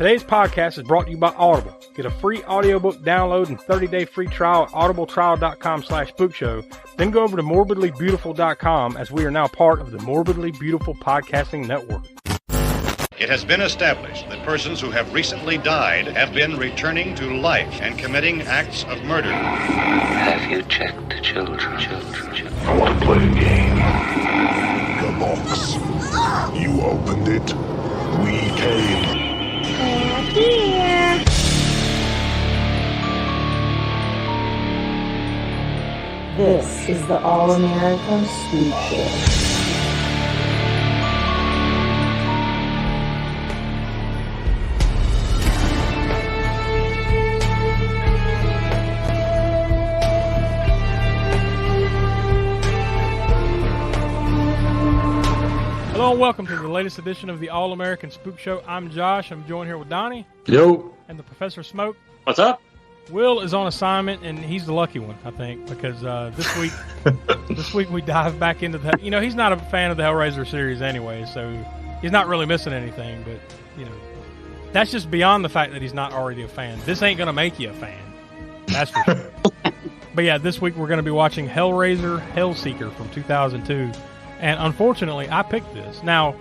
Today's podcast is brought to you by Audible. Get a free audiobook download and 30-day free trial at audibletrial.com/spookshow. Then go over to morbidlybeautiful.com as we are now part of the Morbidly Beautiful Podcasting Network. It has been established that persons who have recently died have been returning to life and committing acts of murder. Have you checked the children? I want to play a game. The box. You opened it. We came. Here. This is the All-American Spookshow. Hello and welcome to the latest edition of the All-American Spook Show. I'm Josh. I'm joined here with Donnie. Yo. And the Professor Smoke. What's up? Will is on assignment, and he's the lucky one, I think, because this week we dive back into the... You know, he's not a fan of the Hellraiser series anyway, so he's not really missing anything, but, you know, that's just beyond the fact that he's not already a fan. This ain't going to make you a fan. That's for sure. But yeah, this week we're going to be watching Hellraiser, Hellseeker from 2002. And unfortunately, I picked this. Now,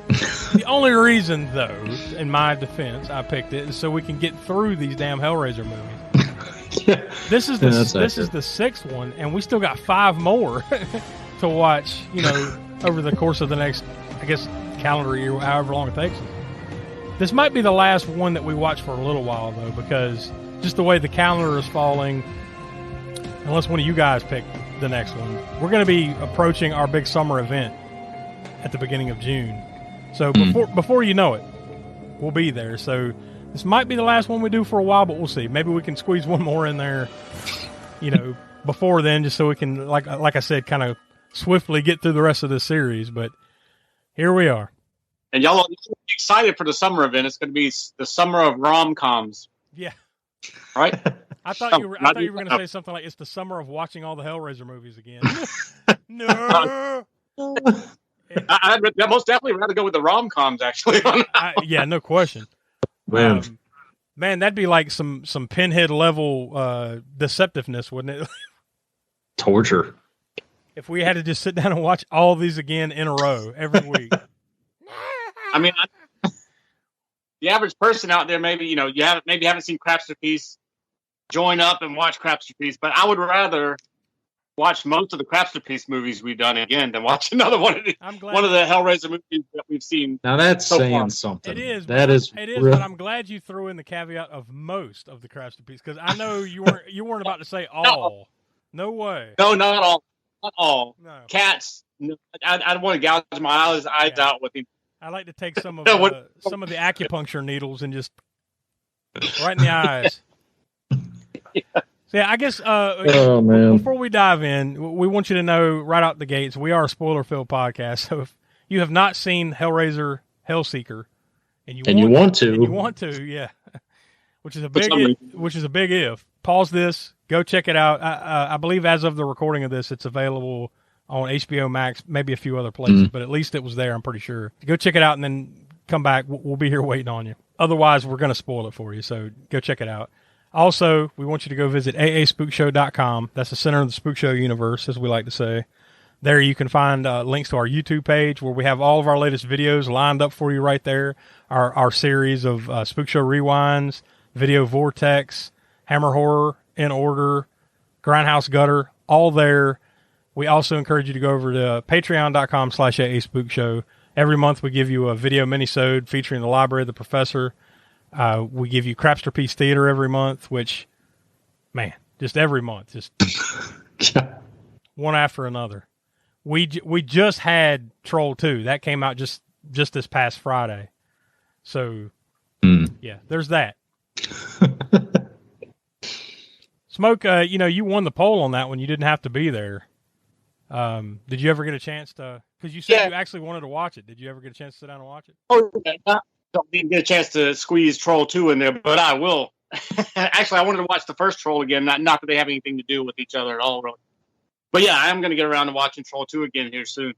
the only reason, though, in my defense, I picked it is so we can get through these damn Hellraiser movies. Yeah. This is the sixth one, and we still got 5 more to watch, you know, over the course of the next, I guess, calendar year, however long it takes us. This might be the last one that we watch for a little while, though, because just the way the calendar is falling, unless one of you guys pick the next one, we're going to be approaching our big summer event at the beginning of June. So before you know it, we'll be there. So this might be the last one we do for a while, but we'll see. Maybe we can squeeze one more in there, you know, before then, just so we can, like I said, kind of swiftly get through the rest of this series. But here we are. And y'all are excited for the summer event. It's going to be the summer of rom-coms. Yeah. Right? I thought you were going to say something like it's the summer of watching all the Hellraiser movies again. No. I'd most definitely rather go with the rom-coms, actually. Yeah, no question. Man, that'd be like some Pinhead level deceptiveness, wouldn't it? Torture. If we had to just sit down and watch all these again in a row every week. I mean, the average person out there, maybe, you know, haven't seen Crapsterpiece, join up and watch Crapsterpiece, but I would rather watch most of the Crapsterpiece movies we've done again than watch another one of the Hellraiser movies that we've seen. Now that's so saying far. something. It is. Real. But I'm glad you threw in the caveat of most of the Crapsterpiece, because I know you weren't about to say all. No way. No, not all. Not all. No. Cats. No, I don't want to gouge my eyes out with him. I like to take some of the acupuncture needles and just right in the eyes. Yeah. So yeah, I guess man. Before we dive in, we want you to know right out the gates, we are a spoiler-filled podcast. So if you have not seen Hellraiser, Hellseeker, and you want to, yeah, which is a big if. Pause this, go check it out. I believe as of the recording of this, it's available on HBO Max, maybe a few other places, but at least it was there, I'm pretty sure. Go check it out and then come back. We'll be here waiting on you. Otherwise, we're going to spoil it for you, so go check it out. Also, we want you to go visit aaspookshow.com. That's the center of the Spook Show universe, as we like to say. There you can find links to our YouTube page where we have all of our latest videos lined up for you right there. Our series of Spook Show Rewinds, Video Vortex, Hammer Horror, In Order, Grindhouse Gutter, all there. We also encourage you to go over to patreon.com/aaspookshow. Every month we give you a video minisode featuring the Library of the Professor. We give you Crapsterpiece Theater every month, which, man, just every month, just one after another. We just had Troll 2. That came out just this past Friday. So, yeah, there's that. Smoke, you won the poll on that one. You didn't have to be there. Did you ever get a chance to? Because you said you actually wanted to watch it. Did you ever get a chance to sit down and watch it? Oh, I didn't get a chance to squeeze Troll 2 in there, but I will. Actually, I wanted to watch the first Troll again. Not that they have anything to do with each other at all, really. But yeah, I am going to get around to watching Troll 2 again here soon.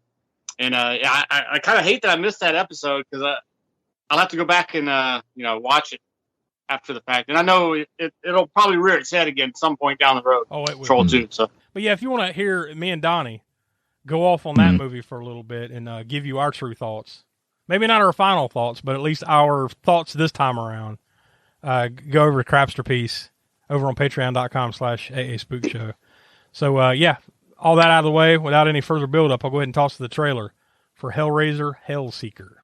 And I kind of hate that I missed that episode because I'll have to go back and watch it after the fact. And I know it'll probably rear its head again at some point down the road. Oh, it will. Troll 2. So, but yeah, if you want to hear me and Donnie go off on that movie for a little bit and give you our true thoughts, maybe not our final thoughts, but at least our thoughts this time around, go over to Crapsterpiece over on patreon.com/AASpookshow. So, yeah, all that out of the way, without any further build-up, I'll go ahead and toss to the trailer for Hellraiser Hellseeker.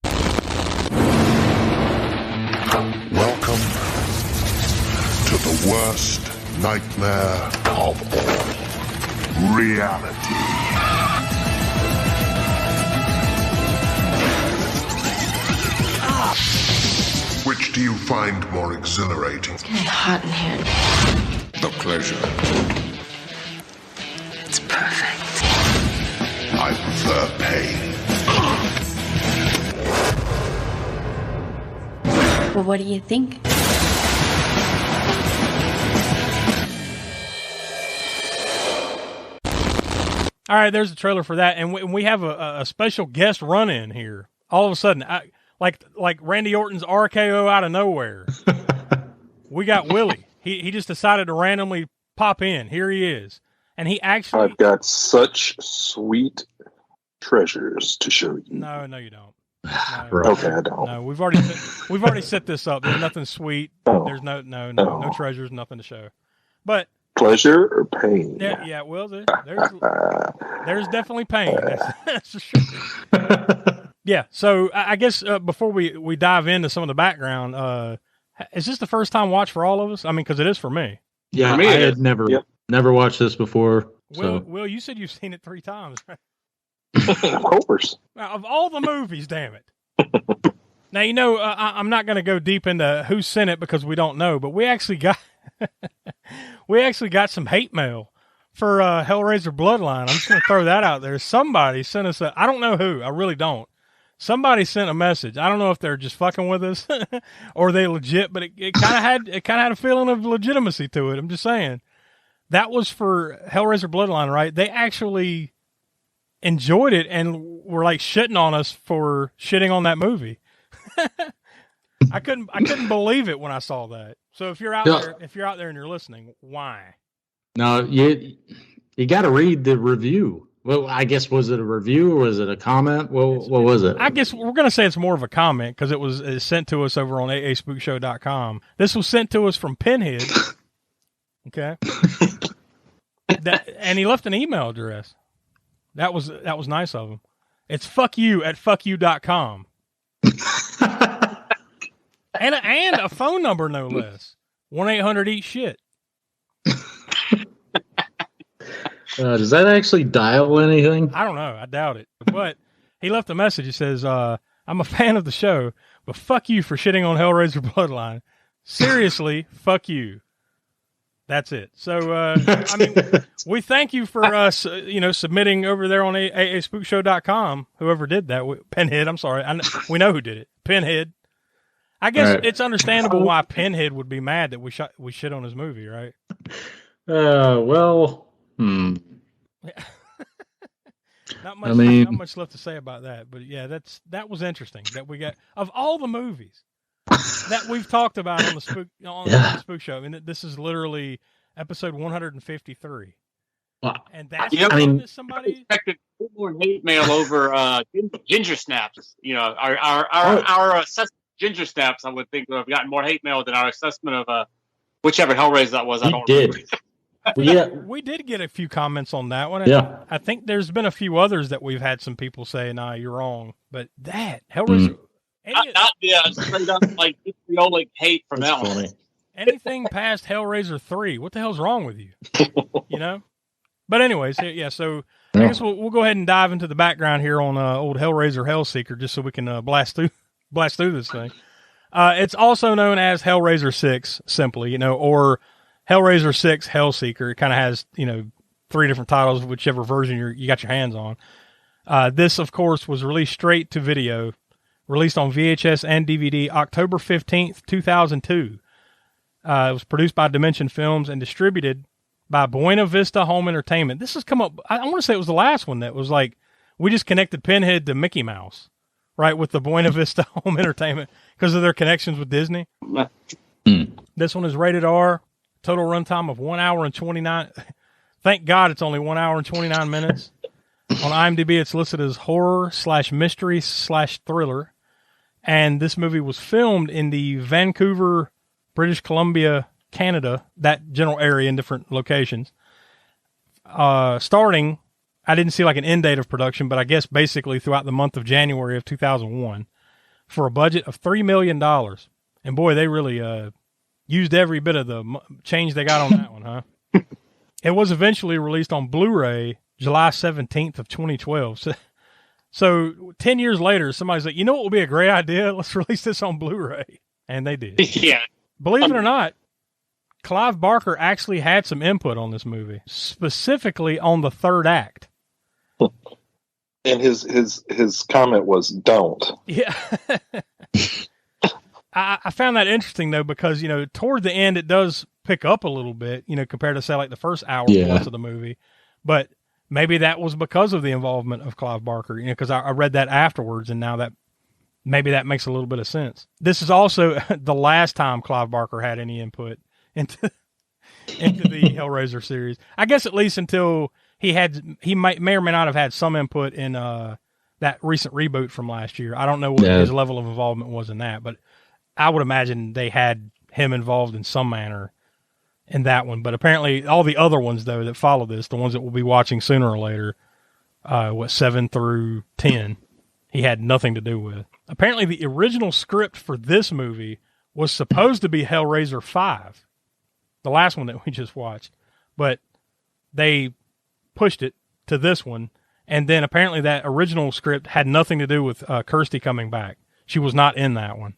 Welcome to the worst nightmare of all. Reality. Which do you find more exhilarating? It's getting hot in here. The pleasure. It's perfect. I prefer pain. Well, what do you think? All right, there's the trailer for that, and we have a special guest run-in here. All of a sudden, like Randy Orton's RKO out of nowhere. We got Willie. He just decided to randomly pop in. Here he is, and he actually. I've got such sweet treasures to show you. No, you don't. No, okay, I don't. No, we've already set this up. There's nothing sweet. Oh. There's no treasures, nothing to show. But pleasure or pain? Yeah. Well, there's definitely pain. That's for sure. Yeah. So I guess before we dive into some of the background, is this the first time watch for all of us? I mean, because it is for me. Yeah, for me, I had never watched this before. Will, you said you've seen it 3 times, right? Of course. Now, of all the movies, damn it. Now, I'm not going to go deep into who sent it because we don't know, but we actually got some hate mail for Hellraiser Bloodline. I'm just going to throw that out there. Somebody sent us I don't know who. I really don't. Somebody sent a message. I don't know if they're just fucking with us or they legit, but it kind of had a feeling of legitimacy to it. I'm just saying. That was for Hellraiser Bloodline, right? They actually enjoyed it and were like shitting on us for shitting on that movie. I couldn't believe it when I saw that. So if you're out there and you're listening, why? No, you got to read the review. Well, I guess, was it a review or was it a comment? Well, what was it? I guess we're going to say it's more of a comment because it was sent to us over on AASpookshow.com. This was sent to us from Pinhead. Okay. And he left an email address. That was nice of him. It's fuckyou@fuckyou.com. and a phone number, no less. 1-800-EAT-SHIT. Does that actually dial anything? I don't know. I doubt it. But he left a message. He says, I'm a fan of the show, but fuck you for shitting on Hellraiser Bloodline. Seriously, fuck you. That's it. So, I mean, we thank you for submitting over there on AASpookshow.com. Whoever did that, Pinhead. I'm sorry, we know who did it. Pinhead. I guess it's understandable why Pinhead would be mad that we shit on his movie, right? Well, Not much left to say about that, but yeah, that was interesting. That we got of all the movies that we've talked about on the Spook Show. I mean, this is literally episode 153. Well, and that's somebody expected more hate mail over ginger snaps. Our assessment of ginger snaps, I would think, would have gotten more hate mail than our assessment of whichever Hellraiser that was. I don't remember. We did get a few comments on that one. Yeah. I think there's been a few others that we've had some people say, "Nah, you're wrong." But that Hellraiser. Straight up like vitriolic hate from that one. Anything past Hellraiser 3, what the hell's wrong with you? But anyways, yeah. So I guess we'll go ahead and dive into the background here on old Hellraiser Hellseeker, just so we can blast through this thing. It's also known as Hellraiser 6, simply, or Hellraiser 6 Hellseeker. It kind of has 3 different titles, whichever version you got your hands on. This, of course, was released straight to video. Released on VHS and DVD October 15th, 2002. It was produced by Dimension Films and distributed by Buena Vista Home Entertainment. This has come up, I want to say it was the last one that was like, we just connected Pinhead to Mickey Mouse. right, with the Buena Vista Home Entertainment because of their connections with Disney. This one is rated R. Total runtime of 1 hour and 29. Thank God it's only 1 hour and 29 minutes. On IMDb, it's listed as horror/mystery/thriller. And this movie was filmed in the Vancouver, British Columbia, Canada, that general area in different locations. Starting, I didn't see like an end date of production, but I guess basically throughout the month of January of 2001 for a budget of $3 million. And boy, they really used every bit of the change they got on that one, huh? It was eventually released on Blu-ray July 17th of 2012. So 10 years later, somebody's like, you know what would be a great idea? Let's release this on Blu-ray. And they did. Yeah. Believe it or not, Clive Barker actually had some input on this movie, specifically on the third act. And his comment was, don't. Yeah. I found that interesting, though, because, toward the end, it does pick up a little bit, compared to, say, like the first hour plus of the movie. But maybe that was because of the involvement of Clive Barker, because I read that afterwards, and now that maybe that makes a little bbit of sense. This is also the last time Clive Barker had any input into the Hellraiser series. I guess at least until he may or may not have had some input in that recent reboot from last year. I don't know what his level of involvement was in that, but I would imagine they had him involved in some manner in that one. But apparently all the other ones, though, that follow this, the ones that we'll be watching sooner or later, 7 through 10, he had nothing to do with. Apparently the original script for this movie was supposed to be Hellraiser 5, the last one that we just watched, but they pushed it to this one. And then apparently that original script had nothing to do with Kirsty coming back. She was not in that one.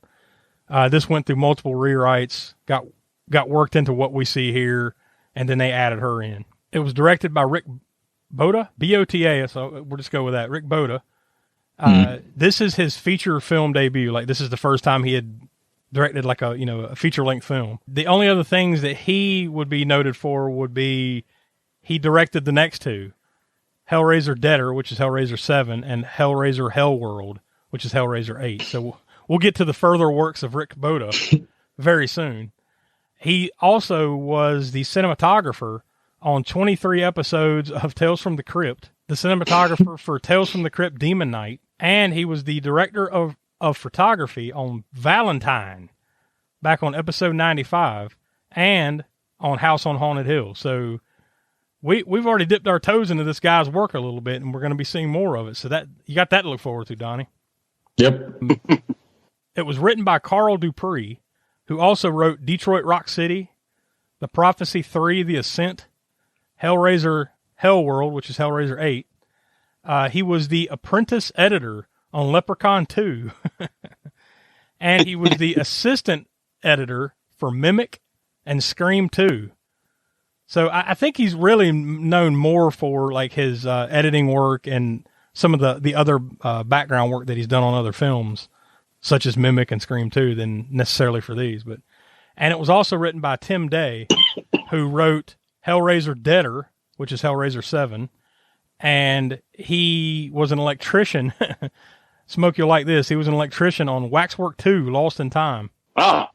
This went through multiple rewrites, got worked into what we see here, and then they added her in. It was directed by Rick Boda, B-O-T-A, so we'll just go with that, Rick Boda. This is his feature film debut. Like, this is the first time he had directed like a feature-length film. The only other things that he would be noted for would be he directed the next two, Hellraiser Deader, which is Hellraiser 7, and Hellraiser Hellworld, which is Hellraiser 8. So we'll get to the further works of Rick Boda very soon. He also was the cinematographer on 23 episodes of Tales from the Crypt, the cinematographer for Tales from the Crypt Demon Knight, and he was the director of photography on Valentine back on episode 95 and on House on Haunted Hill. So we've already dipped our toes into this guy's work a little bit, and we're going to be seeing more of it. So that you got that to look forward to, Donnie. Yep. It was written by Carl Dupree, who also wrote Detroit Rock City, The Prophecy 3, The Ascent, Hellraiser Hellworld, which is Hellraiser 8. He was the apprentice editor on Leprechaun 2. And he was the assistant editor for Mimic and Scream 2. So I think he's really known more for like his editing work and some of the other background work that he's done on other films, such as Mimic and Scream 2, than necessarily for these. And it was also written by Tim Day, who wrote Hellraiser Deader, which is Hellraiser 7, and he was an electrician. Smoke, you'll like this. He was an electrician on Waxwork 2, Lost in Time. Ah,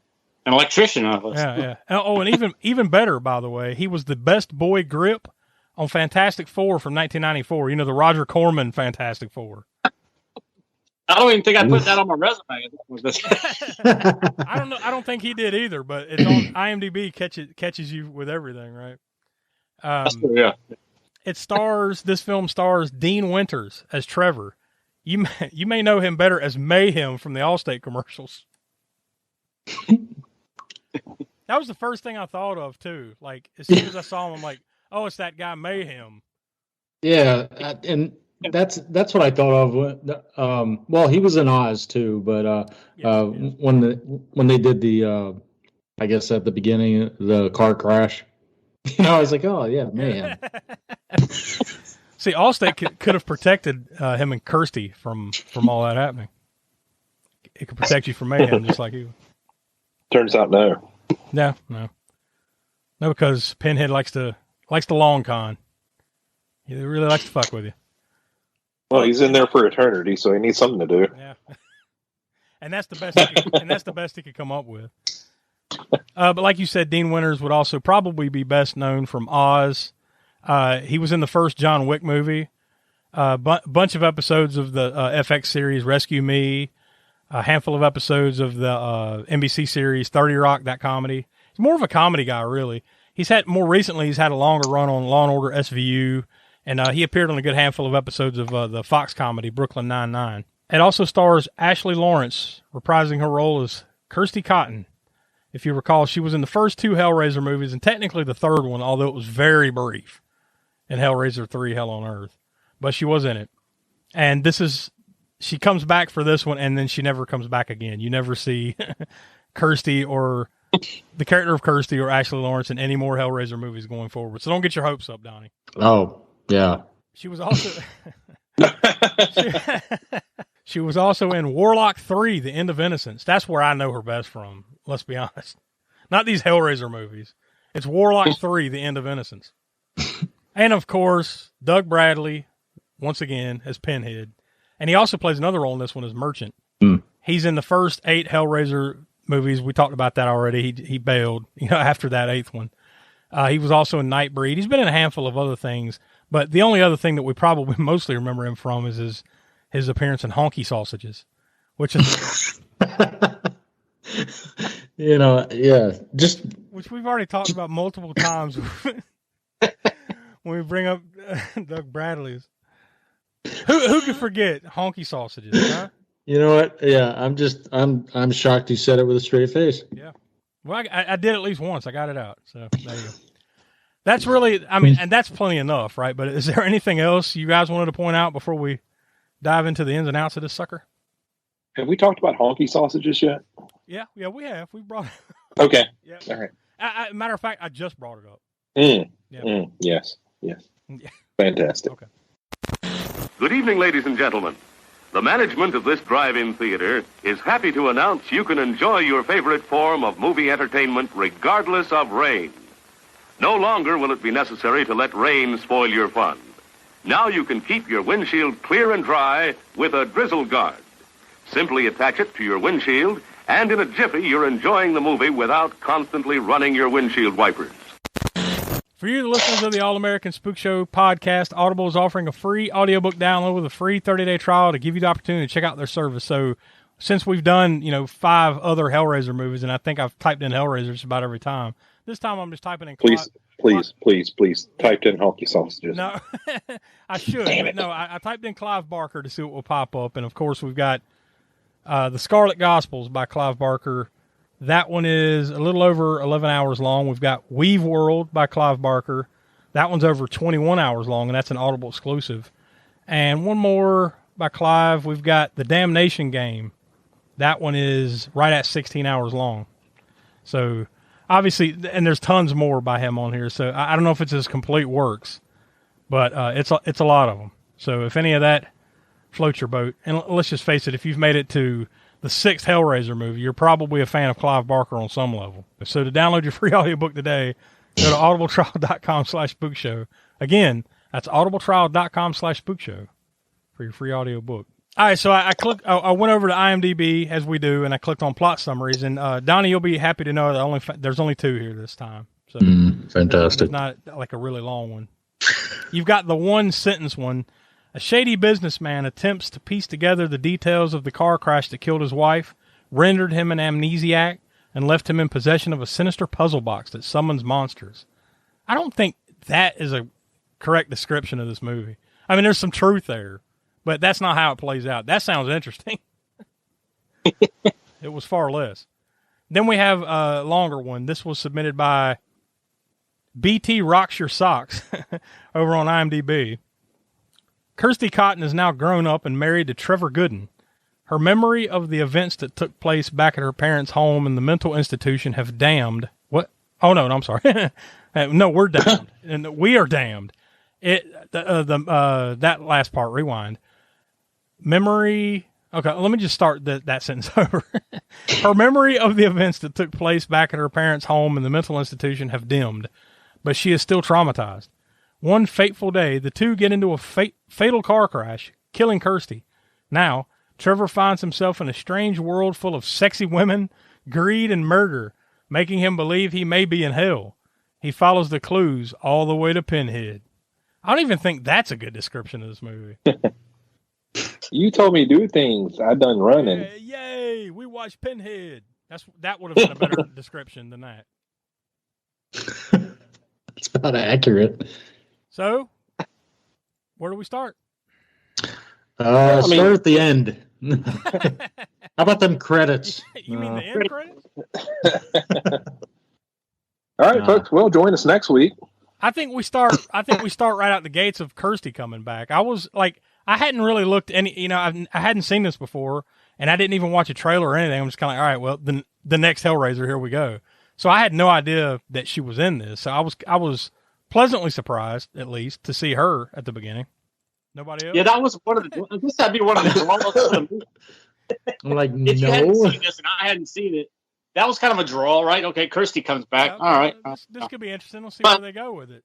an electrician. Yeah. Oh, and even better, by the way, he was the best boy grip on Fantastic Four from 1994. The Roger Corman Fantastic Four. I don't even think I put that on my resume. I don't know. I don't think he did either, but it's on IMDb. Catches you with everything, right? Yeah. This film stars Dean Winters as Trevor. You may know him better as Mayhem from the Allstate commercials. That was the first thing I thought of too. Like as soon as I saw him, I'm like, oh, it's that guy Mayhem. Yeah, and that's what I thought of. Well, he was in Oz too, but when they did the, I guess at the beginning, the car crash, I was like, oh yeah, Mayhem. See, Allstate could have protected him and Kirsty from all that happening. It could protect you from mayhem, just like you. Turns out no. No, because Pinhead likes to long con. He really likes to fuck with you. Well, he's in there for eternity, so he needs something to do. Yeah. And that's the best he could come up with. But like you said, Dean Winters would also probably be best known from Oz. He was in the first John Wick movie. Bunch of episodes of the FX series Rescue Me. A handful of episodes of the NBC series 30 Rock, that comedy. He's more of a comedy guy, really. He's had a longer run on Law & Order SVU, and he appeared on a good handful of episodes of the Fox comedy Brooklyn Nine-Nine. It also stars Ashley Lawrence, reprising her role as Kirsty Cotton. If you recall, she was in the first two Hellraiser movies, and technically the third one, although it was very brief, in Hellraiser 3, Hell on Earth. But she was in it. And she comes back for this one, and then she never comes back again. You never see Kirsty or the character of Kirsty or Ashley Lawrence in any more Hellraiser movies going forward. So don't get your hopes up, Donnie. Oh, yeah. She was also she was also in Warlock 3, The End of Innocence. That's where I know her best from, let's be honest. Not these Hellraiser movies. It's Warlock 3, The End of Innocence. And, of course, Doug Bradley, once again, as Pinhead. And he also plays another role in this one as Merchant. Mm. He's in the first 8 Hellraiser movies. We talked about that already. He bailed, after that 8th one. He was also in Nightbreed. He's been in a handful of other things, but the only other thing that we probably mostly remember him from is his appearance in Honky Sausages, which is, which we've already talked about multiple times when we bring up Doug Bradley's. Who could forget Honky Sausages, huh? You know what? Yeah, I'm shocked you said it with a straight face. Yeah. Well, I did at least once. I got it out. So there you go. That's really, and that's plenty enough, right? But is there anything else you guys wanted to point out before we dive into the ins and outs of this sucker? Have we talked about Honky Sausages yet? Yeah, we have. We brought it. Okay. Yeah. All right. Matter of fact, I just brought it up. Yes. Yeah. Fantastic. Okay. Good evening, ladies and gentlemen. The management of this drive-in theater is happy to announce you can enjoy your favorite form of movie entertainment regardless of rain. No longer will it be necessary to let rain spoil your fun. Now you can keep your windshield clear and dry with a drizzle guard. Simply attach it to your windshield, and in a jiffy you're enjoying the movie without constantly running your windshield wipers. For you, the listeners of the All-American Spook Show podcast, Audible is offering a free audiobook download with a free 30-day trial to give you the opportunity to check out their service. So since we've done, 5 other Hellraiser movies, and I think I've typed in Hellraiser just about every time, this time I'm just typing in... Please, typed in Honky Sausages. No, I should. No, I typed in Clive Barker to see what will pop up. And, of course, we've got The Scarlet Gospels by Clive Barker. That one is a little over 11 hours long. We've got Weave World by Clive Barker. That one's over 21 hours long, and that's an Audible exclusive. And one more by Clive. We've got The Damnation Game. That one is right at 16 hours long. So, obviously, and there's tons more by him on here. So, I don't know if it's his complete works, but it's a lot of them. So, if any of that floats your boat, and let's just face it, if you've made it to the 6th Hellraiser movie, you're probably a fan of Clive Barker on some level. So to download your free audiobook today, go to audibletrial.com/spookshow. Again, that's audibletrial.com/spookshow for your free audiobook. All right, so I went over to IMDb, as we do, and I clicked on plot summaries. And Donnie, you'll be happy to know that there's only 2 here this time. So fantastic. It's not like a really long one. You've got the one-sentence one. A shady businessman attempts to piece together the details of the car crash that killed his wife, rendered him an amnesiac, and left him in possession of a sinister puzzle box that summons monsters. I don't think that is a correct description of this movie. I mean, there's some truth there, but that's not how it plays out. That sounds interesting. It was far less. Then we have a longer one. This was submitted by BT Rocks Your Socks over on IMDb. Kirsty Cotton is now grown up and married to Trevor Gooden. Her memory of the events that took place back at her parents' home and the mental institution have damned. What? Oh, no, I'm sorry. No, we're damned. And we are damned. That last part, rewind. Memory. Okay, let me just start that sentence over. Her memory of the events that took place back at her parents' home and the mental institution have dimmed, but she is still traumatized. One fateful day, the two get into a fatal car crash, killing Kirsty. Now, Trevor finds himself in a strange world full of sexy women, greed, and murder, making him believe he may be in hell. He follows the clues all the way to Pinhead. I don't even think that's a good description of this movie. You told me to do things. I done running. Yay! We watched Pinhead. That would have been a better description than that. It's about accurate. So, where do we start? Start at the end. How about them credits? You mean the end credits? All right, folks. Well, join us next week. I think we start right out the gates of Kirsty coming back. I was like, I hadn't really looked any, I hadn't seen this before, and I didn't even watch a trailer or anything. I'm just kind of like, all right, well, the next Hellraiser, here we go. So I had no idea that she was in this. So I was pleasantly surprised, at least, to see her at the beginning. Nobody else? Yeah, that was one of the. I guess that'd be one of the draws of the movie. I'm like, if you hadn't seen this and I hadn't seen it, that was kind of a draw, right? Okay, Kirsty comes back. Yeah, all right. This could be interesting. We'll see where they go with it.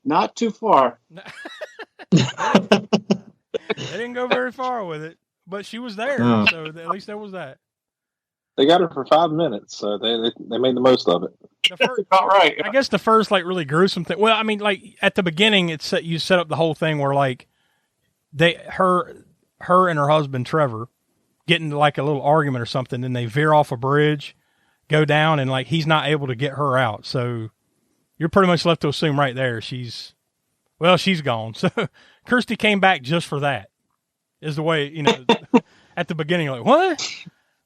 Not too far. They didn't go very far with it, but she was there, so at least there was that. They got her for 5 minutes, so they made the most of it. All right. I guess the first like really gruesome thing. Well, I mean, like at the beginning, you set up the whole thing where like her and her husband Trevor get into like a little argument or something, and they veer off a bridge, go down, and like he's not able to get her out. So you're pretty much left to assume right there she's gone. So Kirsty came back just for that. Is the way at the beginning, like what?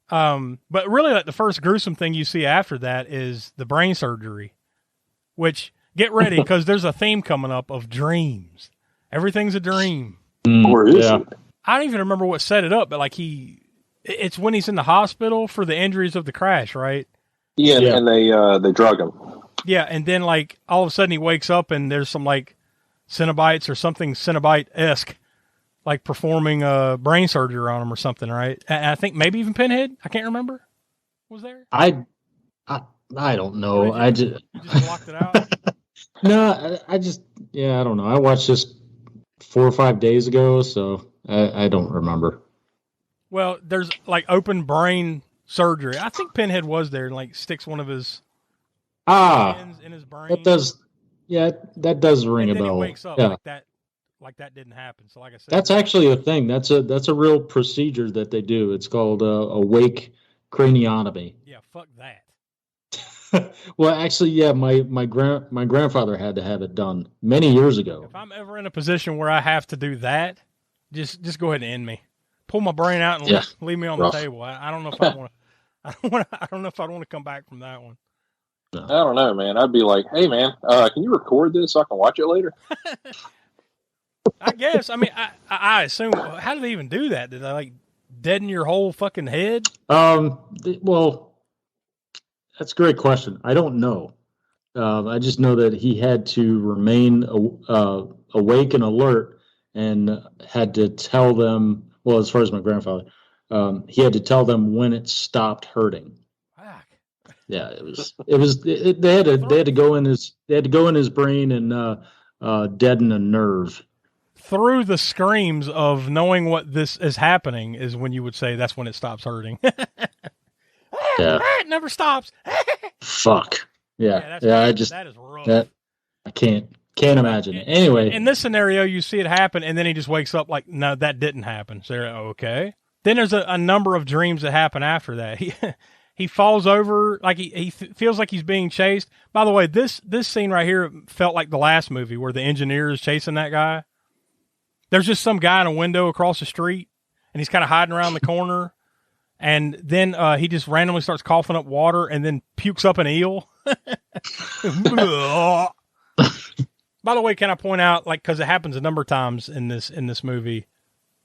But really, like the first gruesome thing you see after that is the brain surgery, which get ready because there's a theme coming up of dreams. Everything's a dream. Or is it? I don't even remember what set it up, but like it's when he's in the hospital for the injuries of the crash, right? Yeah. And they drug him. Yeah, and then like all of a sudden he wakes up and there's some like Cenobites or something Cenobite-esque. Like performing brain surgery on him or something, right? And I think maybe even Pinhead. I can't remember. Was there? I don't know. You just blocked it out. No, I don't know. I watched this 4 or 5 days ago, so I don't remember. Well, there's like open brain surgery. I think Pinhead was there and like sticks one of his hands in his brain. That does, that does ring a bell. He wakes up like that didn't happen. So like I said, that's actually a thing. That's a real procedure that they do. It's called awake craniotomy. Yeah, fuck that. Well, actually, yeah, my grandfather had to have it done many years ago. If I'm ever in a position where I have to do that, just go ahead and end me. Pull my brain out and leave me on the table. I don't know if I want to. I don't know if I'd want to come back from that one. No. I don't know, man. I'd be like, hey, man, can you record this so I can watch it later? I guess. I mean, I assume. How do they even do that? Did they like deaden your whole fucking head? Well, that's a great question. I don't know. I just know that he had to remain awake and alert, and had to tell them. Well, as far as my grandfather, he had to tell them when it stopped hurting. Fuck. Yeah, it was. They had to go in his brain and deaden a nerve. Through the screams of knowing what this is happening is when you would say that's when it stops hurting. Yeah. It never stops. Fuck. Yeah. That is rough. I can't imagine. Anyway. In this scenario, you see it happen, and then he just wakes up like, no, that didn't happen. So you're like, okay. Then there's a number of dreams that happen after that. He falls over, like he feels like he's being chased. By the way, this scene right here felt like the last movie where the engineer is chasing that guy. There's just some guy in a window across the street, and he's kind of hiding around the corner. And then he just randomly starts coughing up water and then pukes up an eel. By the way, can I point out, like, because it happens a number of times in this movie,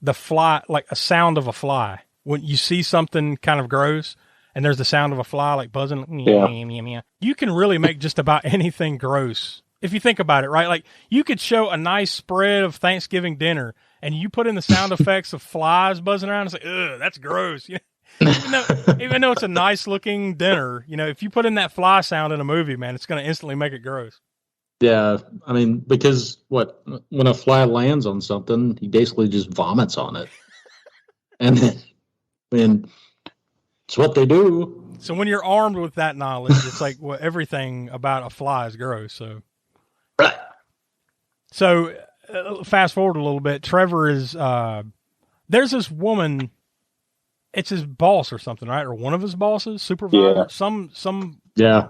the fly, like a sound of a fly. When you see something kind of gross, and there's the sound of a fly like buzzing, you can really make just about anything gross. If you think about it, right? Like, you could show a nice spread of Thanksgiving dinner, and you put in the sound effects of flies buzzing around, it's like, ugh, that's gross. Even though it's a nice looking dinner, if you put in that fly sound in a movie, man, it's going to instantly make it gross. Yeah, I mean, because when a fly lands on something, he basically just vomits on it, and then, I mean, it's what they do. So when you're armed with that knowledge, it's like everything about a fly is gross. So fast forward a little bit. Trevor is there's this woman. It's his boss or something, right? Or one of his bosses, supervisor, some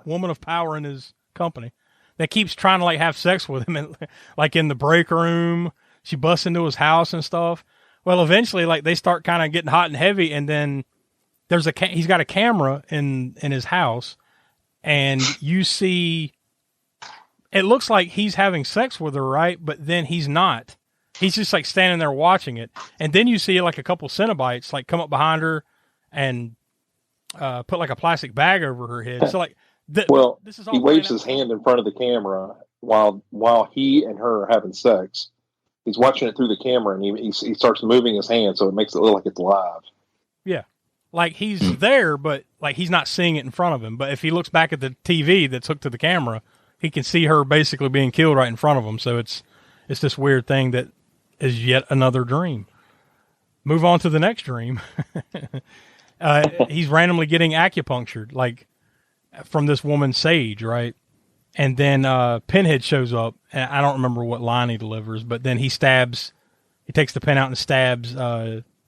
woman of power in his company that keeps trying to like have sex with him, and like in the break room, she busts into his house and stuff. Well, eventually, like they start kind of getting hot and heavy, and then he's got a camera in his house, and you see, it looks like he's having sex with her, right? But then he's not. He's just like standing there watching it, and then you see like a couple Cenobites like come up behind her and put like a plastic bag over her head. So like. This is all he waves his hand in front of the camera while he and her are having sex. He's watching it through the camera, and he starts moving his hand, so it makes it look like it's live. Yeah, like he's there, but like he's not seeing it in front of him. But if he looks back at the TV that's hooked to the camera, he can see her basically being killed right in front of him. So it's this weird thing that is yet another dream. Move on to the next dream. He's randomly getting acupunctured, like. From this woman, Sage, right? And then Pinhead shows up, and I don't remember what line he delivers, but then he takes the pen out and stabs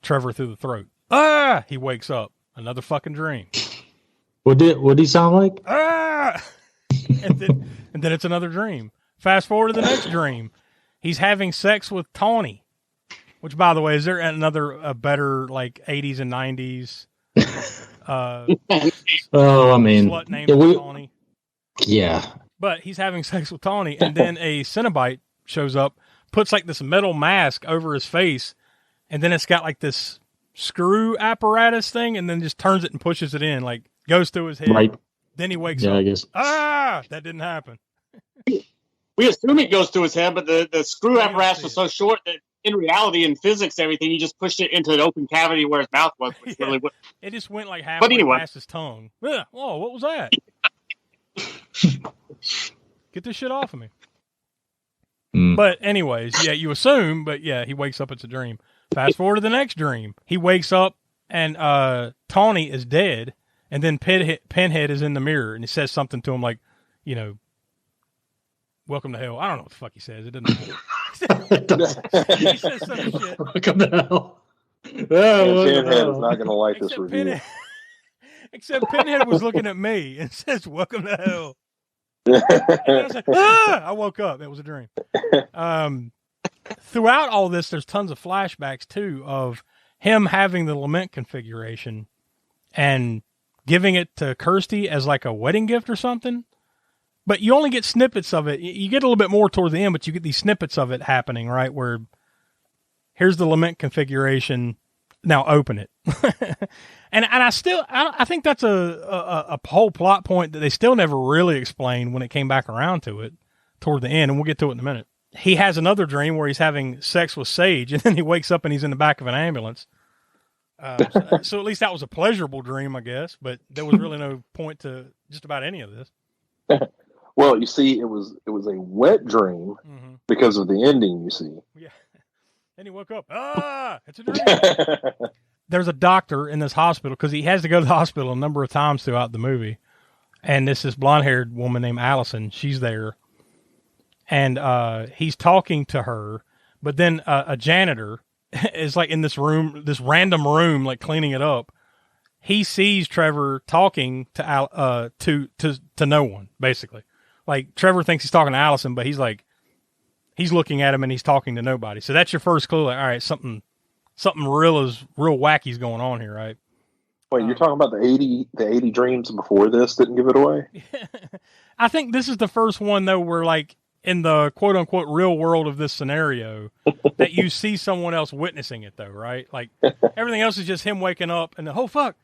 Trevor through the throat. Ah! He wakes up. Another fucking dream. What'd he sound like? Ah! and then it's another dream. Fast forward to the next dream. He's having sex with Tawny, which, by the way, is there a better like 80s and 90s I mean, slut named Tawny. Yeah. But he's having sex with Tawny, and then a Cenobite shows up, puts like this metal mask over his face, and then it's got like this screw apparatus thing, and then just turns it and pushes it in, like goes through his head. Right. Then he wakes up. I guess. That didn't happen. We assume it goes to his head, but the screw apparatus was so short that in reality, in physics, everything, he just pushed it into an open cavity where his mouth was. Which really it just went like halfway past his tongue. Ugh, whoa, what was that? Get this shit off of me. But anyways, yeah, you assume, but yeah, he wakes up, it's a dream. Fast forward to the next dream. He wakes up and Tawny is dead, and then Pinhead is in the mirror, and he says something to him like, welcome to hell. I don't know what the fuck he says. It doesn't matter. He says some shit. Welcome to hell. Pinhead is not going to like this review. Except Pinhead was looking at me and says, welcome to hell. And I was like, I woke up. It was a dream. Throughout all this, there's tons of flashbacks, too, of him having the lament configuration and giving it to Kirsty as like a wedding gift or something. But you only get snippets of it. You get a little bit more towards the end, but you get these snippets of it happening, right? Where here's the lament configuration. Now open it. and I think that's a whole plot point that they still never really explained when it came back around to it toward the end. And we'll get to it in a minute. He has another dream where he's having sex with Sage, and then he wakes up and he's in the back of an ambulance. So at least that was a pleasurable dream, I guess, but there was really no point to just about any of this. Well, you see, it was a wet dream because of the ending, you see. Yeah. Then he woke up. It's a dream. There's a doctor in this hospital because he has to go to the hospital a number of times throughout the movie. And this blonde-haired woman named Allison, she's there. And he's talking to her, but then a janitor is like in this room, this random room, like cleaning it up. He sees Trevor talking to no one, basically. Like Trevor thinks he's talking to Allison, but he's looking at him and he's talking to nobody. So that's your first clue. Like, all right, something real wacky's going on here, right? Wait, you're talking about the 80 dreams before this didn't give it away? I think this is the first one though, where like in the quote unquote real world of this scenario that you see someone else witnessing it though, right? Like everything else is just him waking up and oh fuck.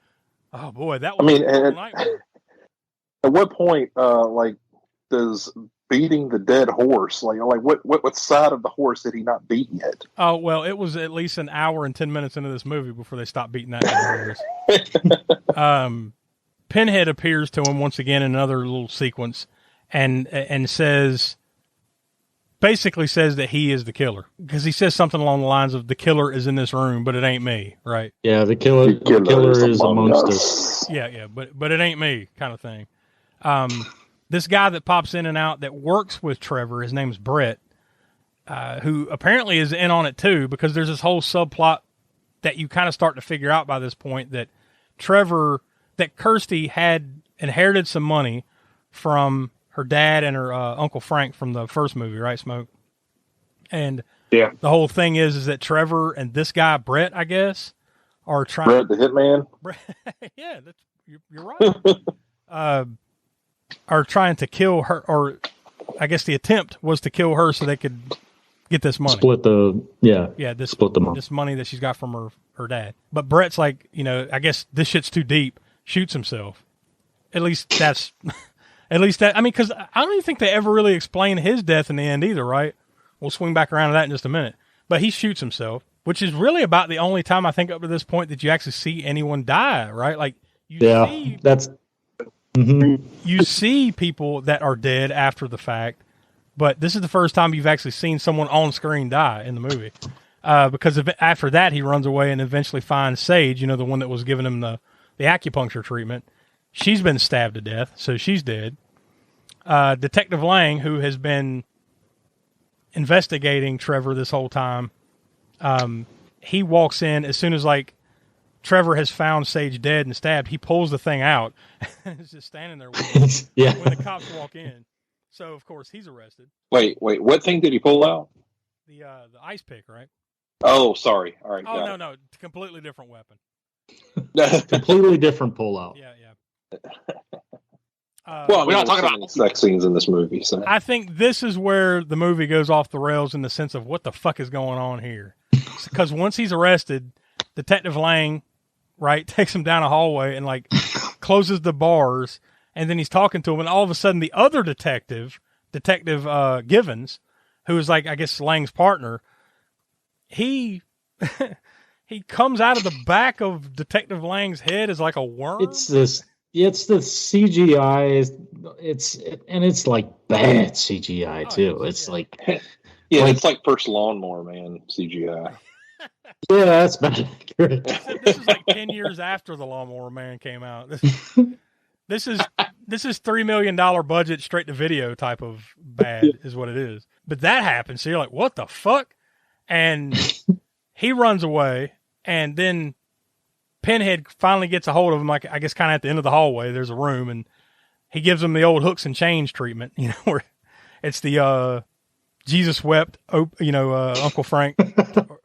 Oh boy, that was a nightmare. At what point, does beating the dead horse, what side of the horse did he not beat yet? Oh well, it was at least an hour and 10 minutes into this movie before they stopped beating that dead horse. Pinhead appears to him once again in another little sequence, and says, basically says that he is the killer because he says something along the lines of the killer is in this room, but it ain't me, right? Yeah, the killer is amongst us. Yeah, but it ain't me, kind of thing. This guy that pops in and out that works with Trevor, his name's Brett, who apparently is in on it too, because there's this whole subplot that you kind of start to figure out by this point that Kirsty had inherited some money from her dad and her Uncle Frank from the first movie, right, Smoke? And the whole thing is that Trevor and this guy, Brett, I guess, are trying... Brett, the hitman? Yeah, you're right. Are trying to kill her, or I guess the attempt was to kill her so they could get this money. Split the money. This money that she's got from her dad. But Brett's like, I guess this shit's too deep, shoots himself. At least that, I mean, because I don't even think they ever really explain his death in the end either, right? We'll swing back around to that in just a minute. But he shoots himself, which is really about the only time I think up to this point that you actually see anyone die, right? Like, you see people that are dead after the fact, but this is the first time you've actually seen someone on screen die in the movie. Because after that, he runs away and eventually finds Sage, the one that was giving him the acupuncture treatment. She's been stabbed to death, so she's dead. Detective Lang, who has been investigating Trevor this whole time, he walks in as soon as Trevor has found Sage dead and stabbed. He pulls the thing out and is just standing there with him when the cops walk in. So of course he's arrested. Wait, what thing did he pull out? The ice pick, right? Oh, sorry. All right. Oh no, completely different weapon. Completely different pullout. Yeah. Well, we're not talking about sex scenes in this movie. So I think this is where the movie goes off the rails in the sense of what the fuck is going on here. Because once he's arrested, Detective Lang, right, takes him down a hallway and closes the bars, and then he's talking to him, and all of a sudden the other Detective Givens, who is I guess Lang's partner, he comes out of the back of Detective Lang's head as like a worm. It's the CGI. It's bad CGI too. It's it's like First Lawnmower Man CGI. Yeah, that's bad. This is 10 years after the Lawnmower Man came out. This is $3 million budget straight to video type of bad is what it is. But that happens, so you're like, what the fuck? And he runs away, and then Pinhead finally gets a hold of him, I guess kind of at the end of the hallway. There's a room, and he gives him the old hooks and chains treatment, where it's the Jesus wept, Uncle Frank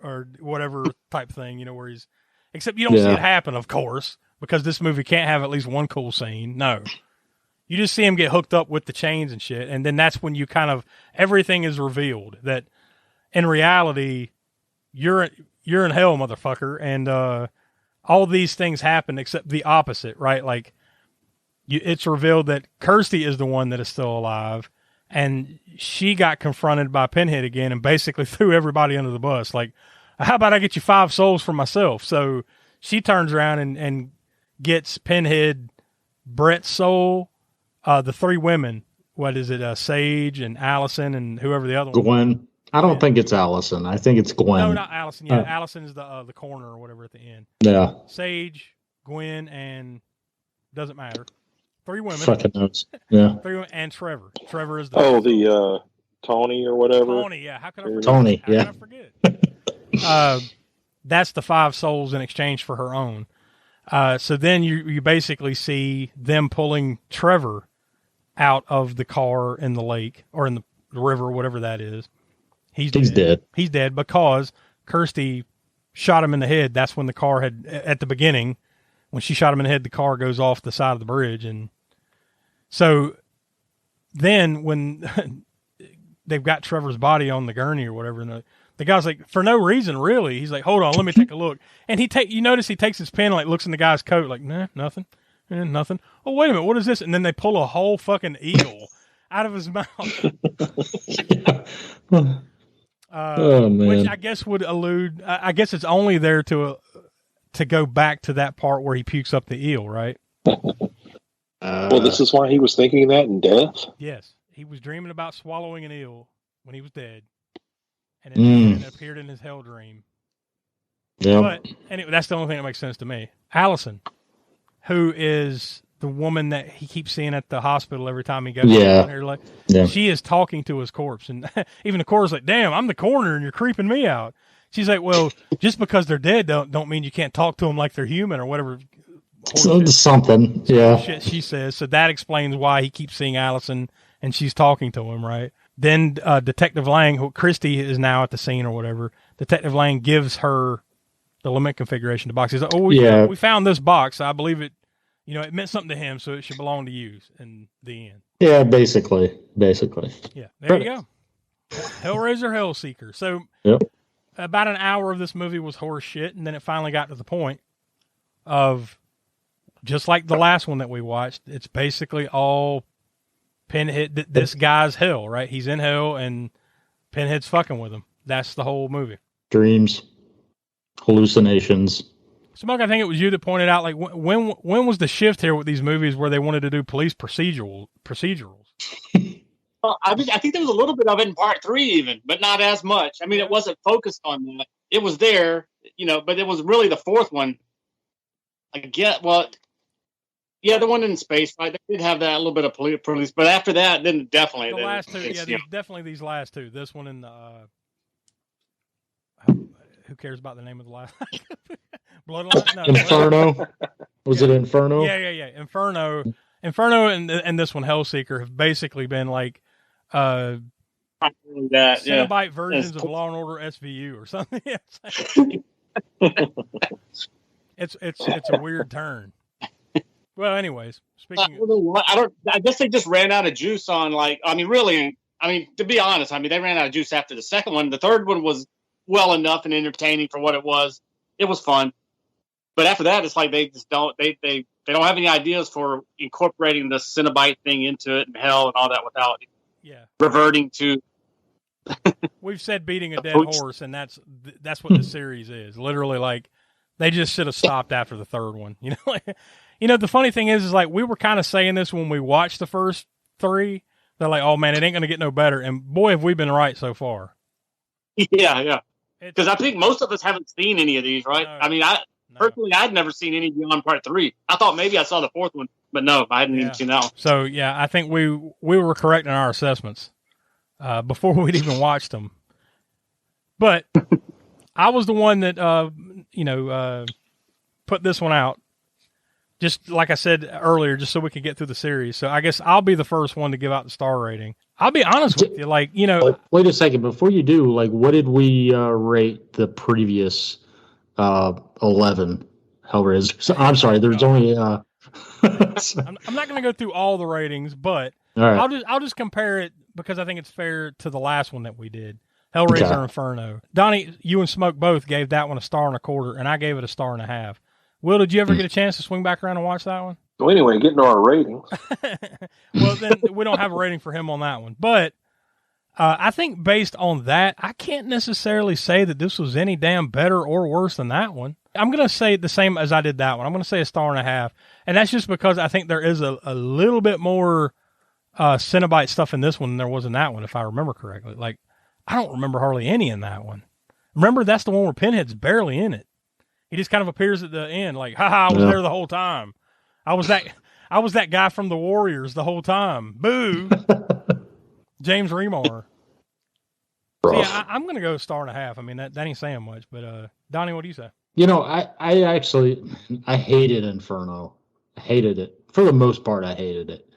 or whatever type thing, where he's, except you don't see it happen, of course, because this movie can't have at least one cool scene. No. You just see him get hooked up with the chains and shit, and then that's when you everything is revealed that in reality, you're in hell, motherfucker, and all these things happen except the opposite, right? It's revealed that Kirsty is the one that is still alive, and she got confronted by Pinhead again and basically threw everybody under the bus. How about I get you 5 souls for myself? So she turns around and gets Pinhead, Brett's soul, the 3 women. What is it? Sage and Allison and whoever the other one. Gwen. I don't think it's Allison. I think it's Gwen. No, not Allison. Yeah, Allison is the coroner or whatever at the end. Yeah. Sage, Gwen, and doesn't matter. 3 women. Fucking knows. Yeah. 3 women and Trevor. Trevor is the Tony or whatever. Tony, yeah. How could I forget? Tony, How could I forget? That's the 5 souls in exchange for her own. So then you basically see them pulling Trevor out of the car in the lake or in the river, whatever that is. He's dead. He's dead because Kirsty shot him in the head. That's when the car at the beginning, when she shot him in the head, the car goes off the side of the bridge. And so then when they've got Trevor's body on the gurney or whatever, and the guy's like, for no reason, really. He's like, hold on, let me take a look. And you notice he takes his pen and looks in the guy's coat like, nah, nothing. Nothing. Oh, wait a minute. What is this? And then they pull a whole fucking eel out of his mouth. Oh, man. Which I guess would allude. I guess it's only there to go back to that part where he pukes up the eel, right? Well, this is why he was thinking that in death. Yes, he was dreaming about swallowing an eel when he was dead, and it appeared in his hell dream. Yeah. But anyway, that's the only thing that makes sense to me. Allison, who is the woman that he keeps seeing at the hospital every time he goes. Yeah. She is talking to his corpse, and even the coroner's like, "Damn, I'm the coroner, and you're creeping me out." She's like, "Well, just because they're dead don't mean you can't talk to them like they're human or whatever." Something, yeah. Shit she says. So that explains why he keeps seeing Allison, and she's talking to him, right? Then Detective Lang, who Christy is now at the scene or whatever. Detective Lang gives her the limit configuration to box. He's like, "Oh, we found this box. I believe it. It meant something to him, so it should belong to you." In the end. Yeah, basically. Yeah, there you go. Hellraiser, Hellseeker. So about an hour of this movie was horse shit, and then it finally got to the point of, just like the last one that we watched, it's basically all Pinhead. This guy's hell, right? He's in hell, and Pinhead's fucking with him. That's the whole movie. Dreams, hallucinations. Smoke, I think it was you that pointed out, like, when was the shift here with these movies where they wanted to do police procedurals? Well, I think there was a little bit of it in part 3 even, but not as much. I mean, it wasn't focused on that. It was there, but it was really the fourth one. The one in space, right? They did have that a little bit of police, but after that, then definitely. The last two, definitely these last two. This one and who cares about the name of the last? Bloodline? No, Inferno? Was it Inferno? Yeah. Inferno, and this one, Hellseeker, have basically been like Cenobite versions of Law and Order SVU or something. It's a weird turn. Well, anyways, speaking I guess they just ran out of juice on, to be honest, they ran out of juice after the second one. The third one was well enough and entertaining for what it was. It was fun. But after that, it's like they just don't have any ideas for incorporating the Cenobite thing into it and hell and all that without reverting to. We've said beating a dead horse, and that's what the series is. Literally, like, they just should have stopped after the third one. The funny thing is like, we were kind of saying this when we watched the first 3. They're like, "Oh man, it ain't going to get no better." And boy, have we been right so far. Yeah. Because I think most of us haven't seen any of these, right? No. Personally, I'd never seen any beyond part 3. I thought maybe I saw the fourth one, but no, I hadn't even seen that one. So I think we were correct in our assessments before we'd even watched them. But I was the one that put this one out, just like I said earlier, just so we could get through the series. So I guess I'll be the first one to give out the star rating. I'll be honest with you, Wait a second, before you do, what did we rate the previous 11 Hellraiser? So, I'm sorry, there's only. I'm not going to go through all the ratings, but right. I'll just compare it because I think it's fair to the last one that we did, Hellraiser Inferno. Donnie, you and Smoke both gave that one a 1.25 stars, and I gave it a 1.5 stars. Will, did you ever get a chance to swing back around and watch that one? So anyway, getting to our ratings. Well, then we don't have a rating for him on that one, but I think based on that, I can't necessarily say that this was any damn better or worse than that one. I'm going to say the same as I did that one. I'm going to say a 1.5 stars, and that's just because I think there is a little bit more Cenobite stuff in this one than there was in that one, if I remember correctly. Like, I don't remember hardly any in that one. Remember, that's the one where Pinhead's barely in it. He just kind of appears at the end, like, "Ha, I was there the whole time. I was that guy from the Warriors the whole time. Boo." James Remar. So I'm going to go 1.5 stars. That ain't saying much, but Donnie, what do you say? I actually hated Inferno. I hated it. For the most part, I hated it.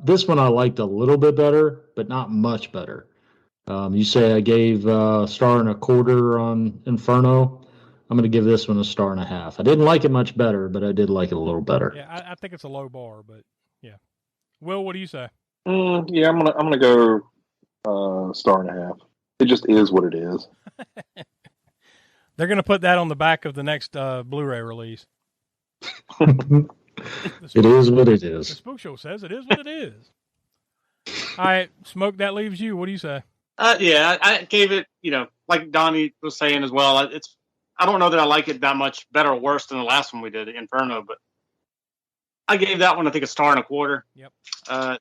This one I liked a little bit better, but not much better. You say I gave a 1.25 stars on Inferno. I'm going to give this one a 1.5 stars. I didn't like it much better, but I did like it a little better. Yeah, I think it's a low bar, but yeah. Will, what do you say? Yeah, I'm gonna go 1.5 stars. It just is what it is. They're gonna put that on the back of the next Blu-ray release. It is what it is. The Spookshow says it is what it is. All right, Smoke, that leaves you. What do you say? I gave it, like Donnie was saying as well. I don't know that I like it that much better or worse than the last one we did, Inferno, but I gave that one, I think, a 1.25 stars. Yep.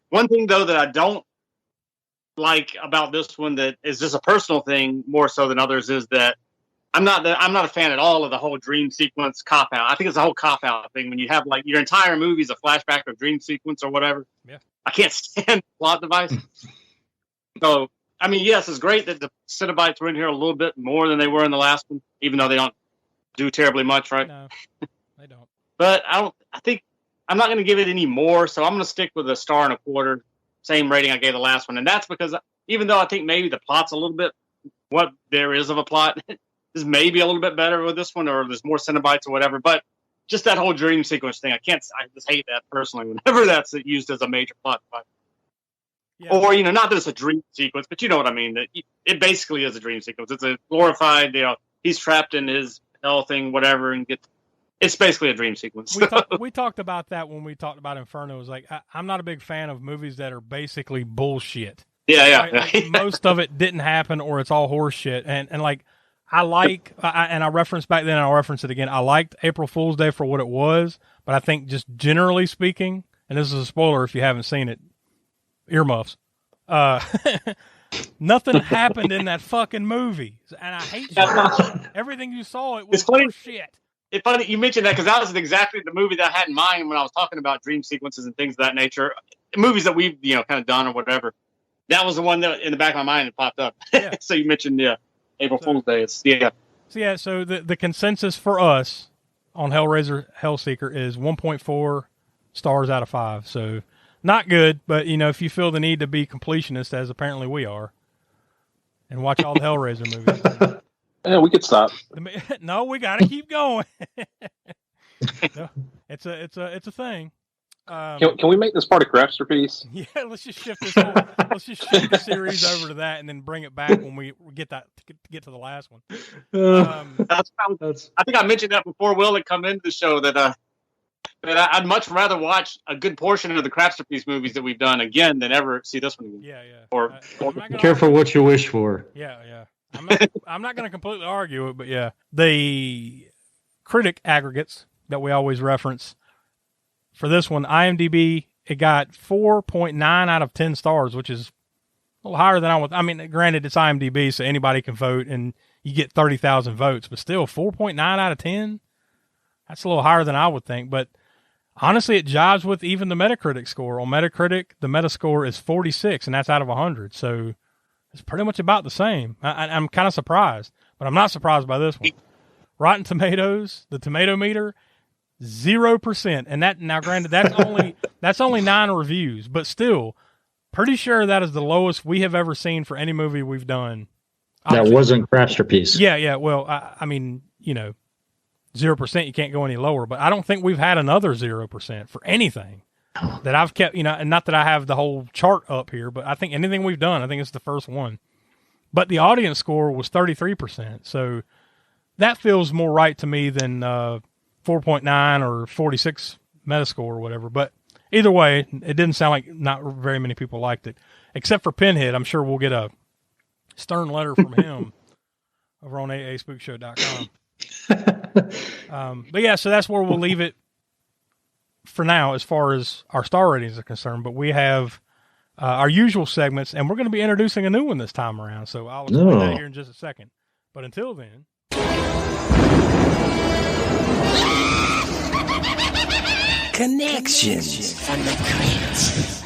One thing though that I don't like about this one that is just a personal thing more so than others is that I'm not a fan at all of the whole dream sequence cop out. I think it's a whole cop out thing when you have like your entire movie is a flashback or dream sequence or whatever. Yeah. I can't stand plot device. So, I mean, yes, it's great that the Cenobites were in here a little bit more than they were in the last one, even though they don't do terribly much, right? No, they don't. But I think I'm not going to give it any more, so I'm going to stick with a 1.25 stars, same rating I gave the last one. And that's because even though I think maybe the plot's a little bit, what there is of a plot is maybe a little bit better with this one, or there's more Cenobites or whatever, but just that whole dream sequence thing, I just hate that personally whenever that's used as a major plot device. Yeah. Or, not that it's a dream sequence, but you know what I mean. That it basically is a dream sequence. It's a glorified, he's trapped in his hell thing, whatever, and it's basically a dream sequence. We talked about that when we talked about Inferno. It was like, I'm not a big fan of movies that are basically bullshit. Yeah. Right? Like, most of it didn't happen, or it's all horse shit. And like, I referenced back then, and I'll reference it again. I liked April Fool's Day for what it was, but I think just generally speaking, and this is a spoiler if you haven't seen it, earmuffs. Nothing happened in that fucking movie, and I hate you. Everything you saw, it was shit. It's funny you mentioned that because that was exactly the movie that I had in mind when I was talking about dream sequences and things of that nature. Movies that we've kind of done or whatever. That was the one that in the back of my mind it popped up. Yeah. So you mentioned April Fool's Day. So the consensus for us on Hellraiser Hellseeker is 1.4 stars out of 5. So not good, but if you feel the need to be completionist, as apparently we are, and watch all the Hellraiser movies. Yeah, we could stop. No, we got to keep going. No, it's a thing. Can we make this part of Crapsterpiece? Yeah, let's just shift the series over to that, and then bring it back when we get to the last one. I think I mentioned that before Will had come into the show that I'd much rather watch a good portion of the Crapsterpiece movies that we've done again than ever see this one again. Yeah. Or careful what you wish for. Yeah. I'm not going to completely argue it, but yeah, the critic aggregates that we always reference for this one, IMDb, it got 4.9 out of 10 stars, which is a little higher than I would. I mean, granted, it's IMDb, so anybody can vote, and you get 30,000 votes, but still 4.9 out of 10. That's a little higher than I would think, but honestly, it jives with even the Metacritic score. On Metacritic, the Metascore is 46, and that's out of 100. So it's pretty much about the same. I'm kind of surprised, but I'm not surprised by this one. Rotten Tomatoes, the tomato meter, 0%. And that, now granted, that's only 9 reviews, but still pretty sure that is the lowest we have ever seen for any movie we've done. That wasn't Crapsterpiece. Yeah. Well, I mean, 0%, you can't go any lower, but I don't think we've had another 0% for anything that I've kept, and not that I have the whole chart up here, but I think anything we've done, I think it's the first one. But the audience score was 33%. So that feels more right to me than 4.9 or 46 Metascore or whatever. But either way, it didn't sound like not very many people liked it, except for Pinhead. I'm sure we'll get a stern letter from him over on aaspookshow.com. But yeah, so that's where we'll leave it for now as far as our star ratings are concerned. But we have our usual segments, and we're going to be introducing a new one this time around. So I'll explain that here in just a second. But until then, Connections from the crypt.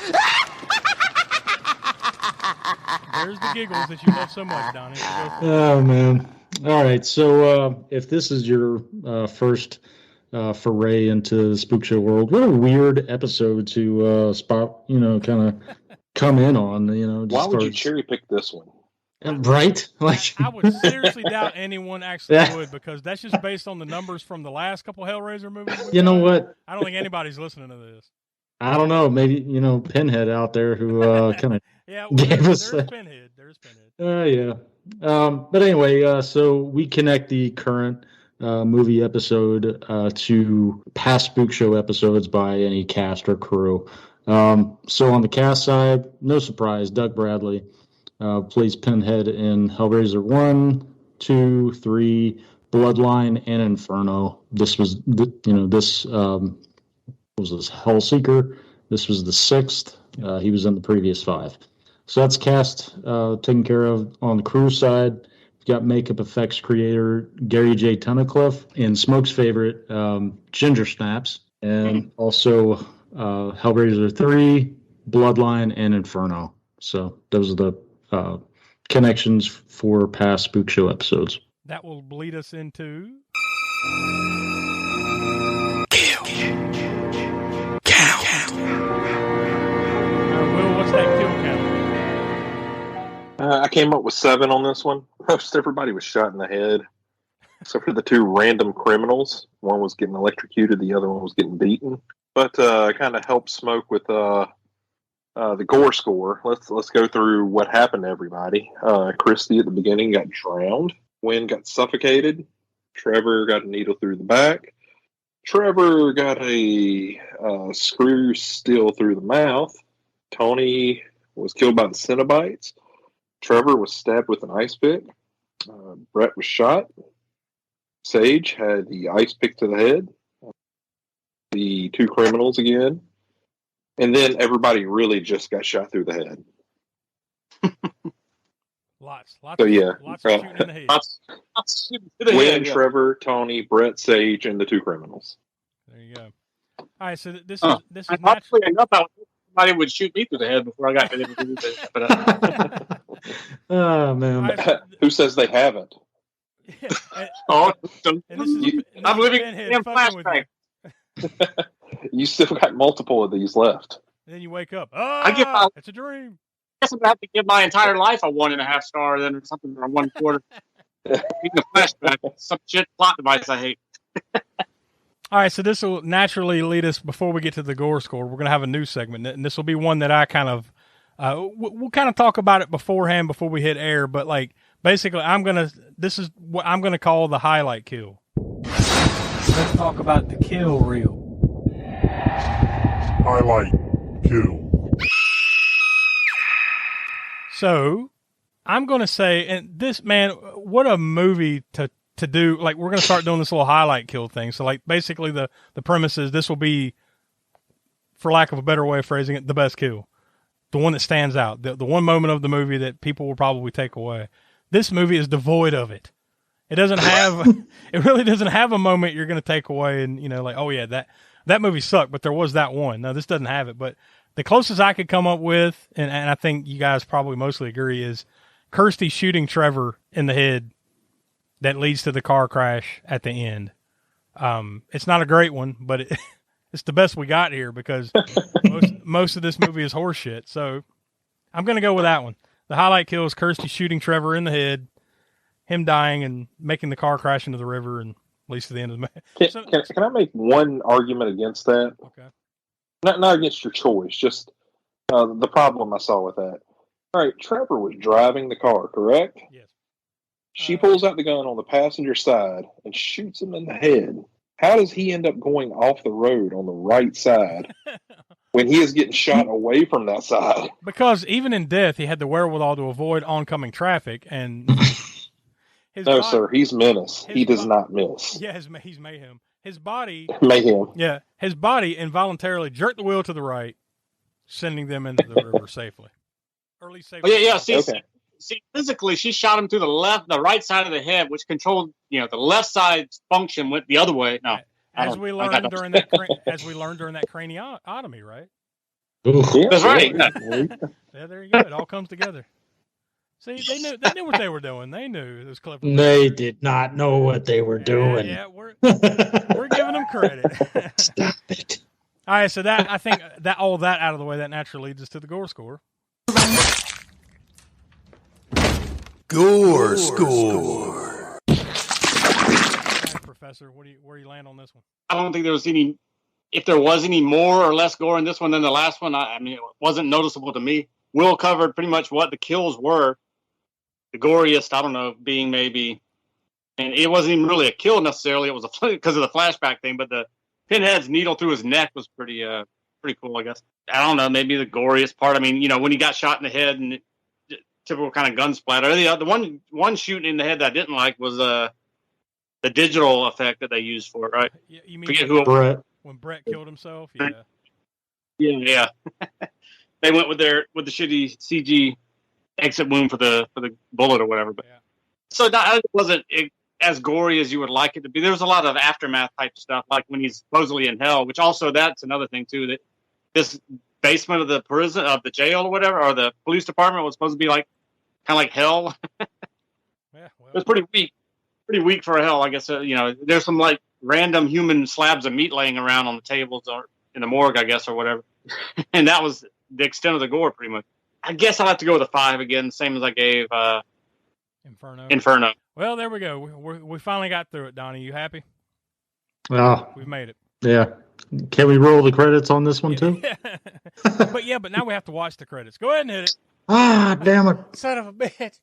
There's the giggles that you love so much, Donnie. Oh man! All right, so if this is your first foray into the Spook Show world, what a weird episode to spot, kind of come in on. Why would you cherry pick this one? Right? Like, I would seriously doubt anyone actually would, because that's just based on the numbers from the last couple Hellraiser movies. You know what? I don't think anybody's listening to this. I don't know. Maybe, Pinhead out there who kind of gave us there's Pinhead. There's Pinhead. Yeah. But anyway, so we connect the current movie episode to past Spook Show episodes by any cast or crew. So on the cast side, no surprise, Doug Bradley plays Pinhead in Hellraiser 1, 2, 3, Bloodline, and Inferno. This was, was this Hellseeker. This was the 6th. He was in the previous 5. So that's cast taken care of on the crew side. We've got makeup effects creator Gary J. Tunnicliffe and Smoke's favorite, Ginger Snaps, and also Hellraiser 3, Bloodline, and Inferno. So those are the connections for past Spook Show episodes. That will lead us into... Will, what's that kill count? I came up with 7 on this one. Most everybody was shot in the head, except for the 2 random criminals. One was getting electrocuted, the other one was getting beaten. But I kind of helped Smoke with the gore score. Let's go through what happened to everybody. Christy at the beginning got drowned. Wynn got suffocated. Trevor got a needle through the back. Trevor got a screw steel through the mouth. Tony was killed by the Cenobites. Trevor was stabbed with an ice pick. Brett was shot. Sage had the ice pick to the head. The 2 criminals again. And then everybody really just got shot through the head. Lots so, yeah. Lots of shooting in the head. Lots shooting in the head. Trevor, Tony, Brett, Sage, and the 2 criminals. There you go. All right, so this is actually enough. Somebody would shoot me through the head before I got to do this. But, oh man, right, who says they haven't? I'm living in a flashback. You still got multiple of these left. And then you wake up. Oh, it's a dream. I guess I'm gonna have to give my entire life a 1.5 star, then or something, or 1/4. Being a flashback, some shit plot device I hate. All right, so this will naturally lead us, before we get to the gore score, we're going to have a new segment, and this will be one that I kind of, we'll kind of talk about it beforehand before we hit air, but like, basically, this is what I'm going to call the highlight kill. Let's talk about the kill reel. Highlight kill. So, I'm going to say, and this, man, what a movie to do. Like, we're going to start doing this little highlight kill thing. So, like, basically the premise is this will be, for lack of a better way of phrasing it, the best kill. The one that stands out. The one moment of the movie that people will probably take away. This movie is devoid of it. It doesn't have, it really doesn't have a moment you're going to take away and, you know, like, oh yeah, that movie sucked, but there was that one. No, this doesn't have it. But the closest I could come up with, and I think you guys probably mostly agree, is Kirsty shooting Trevor in the head that leads to the car crash at the end. It's not a great one, but it's the best we got here because most of this movie is horseshit. So I'm going to go with that one. The highlight kill is Kirsty shooting Trevor in the head, him dying and making the car crash into the river, and at least to the end of the movie. Can I make one argument against that? Okay. Not against your choice, just the problem I saw with that. All right, Trevor was driving the car, correct? Yes. She pulls out the gun on the passenger side and shoots him in the head. How does he end up going off the road on the right side when he is getting shot away from that side? Because even in death, he had the wherewithal to avoid oncoming traffic. And sir, he's menace. He does not miss. Yeah, he's mayhem. His body... Mayhem. Yeah, his body involuntarily jerked the wheel to the right, sending them into the river safely. Or at least safely. Oh, yeah. See, physically, she shot him through the right side of the head, which controlled, the left side's function went the other way. No, as we learned during that craniotomy, right? That's right. Yeah, there you go. It all comes together. See, they knew what they were doing. They knew it was clever. They did not know what they were doing. Yeah, we're giving them credit. Stop it. All right, so I think that all that out of the way, that naturally leads us to the gore score. Gore score. Professor, where you land on this one? I don't think there was any. If there was any more or less gore in this one than the last one, I mean, it wasn't noticeable to me. Will covered pretty much what the kills were. The goriest, I don't know, being maybe, and it wasn't even really a kill necessarily. It was because of the flashback thing, but the Pinhead's needle through his neck was pretty cool, I guess. I don't know, maybe the goriest part. I mean, when he got shot in the head and typical kind of gun splatter. The one shooting in the head that I didn't like was the digital effect that they used for it, right? You mean forget who Brett. When Brett killed himself? Yeah. Yeah. they went with the shitty CG exit wound for the bullet or whatever. But so that wasn't as gory as you would like it to be. There was a lot of aftermath type stuff, like when he's supposedly in hell, which also that's another thing too, that this basement of the prison, of the jail or whatever, or the police department was supposed to be like kind of like hell. It was pretty weak for hell, I guess. There's some like random human slabs of meat laying around on the tables or in the morgue, I guess, or whatever. And that was the extent of the gore, pretty much. I guess I'll have to go with a 5 again, same as I gave Inferno. Well, there we go. We finally got through it, Donnie. You happy? Oh, we've made it. Yeah. Can we roll the credits on this one too? But now we have to watch the credits. Go ahead and hit it. Ah, damn it. Son of a bitch.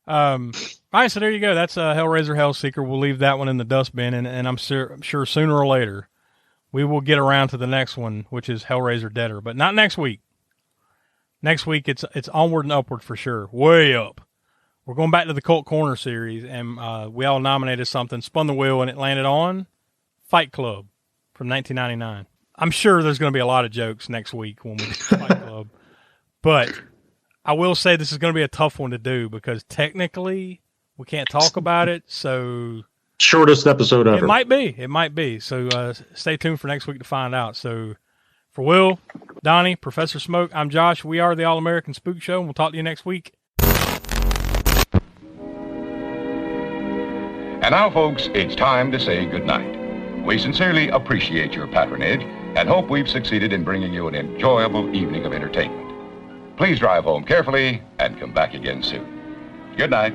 All right, so there you go. That's Hellraiser Hellseeker. We'll leave that one in the dustbin, and I'm sure sooner or later we will get around to the next one, which is Hellraiser Deader, but not next week. Next week it's onward and upward for sure. Way up. We're going back to the Cult Corner series, and we all nominated something, spun the wheel, and it landed on Fight Club from 1999. I'm sure there's going to be a lot of jokes next week when we do Fight Club, but I will say this is going to be a tough one to do because technically we can't talk about it. So shortest episode ever. It might be. So stay tuned for next week to find out. So for Will, Donnie, Professor Smoke, I'm Josh. We are the All-American Spook Show, and we'll talk to you next week. And now, folks, it's time to say goodnight. We sincerely appreciate your patronage and hope we've succeeded in bringing you an enjoyable evening of entertainment. Please drive home carefully and come back again soon. Good night.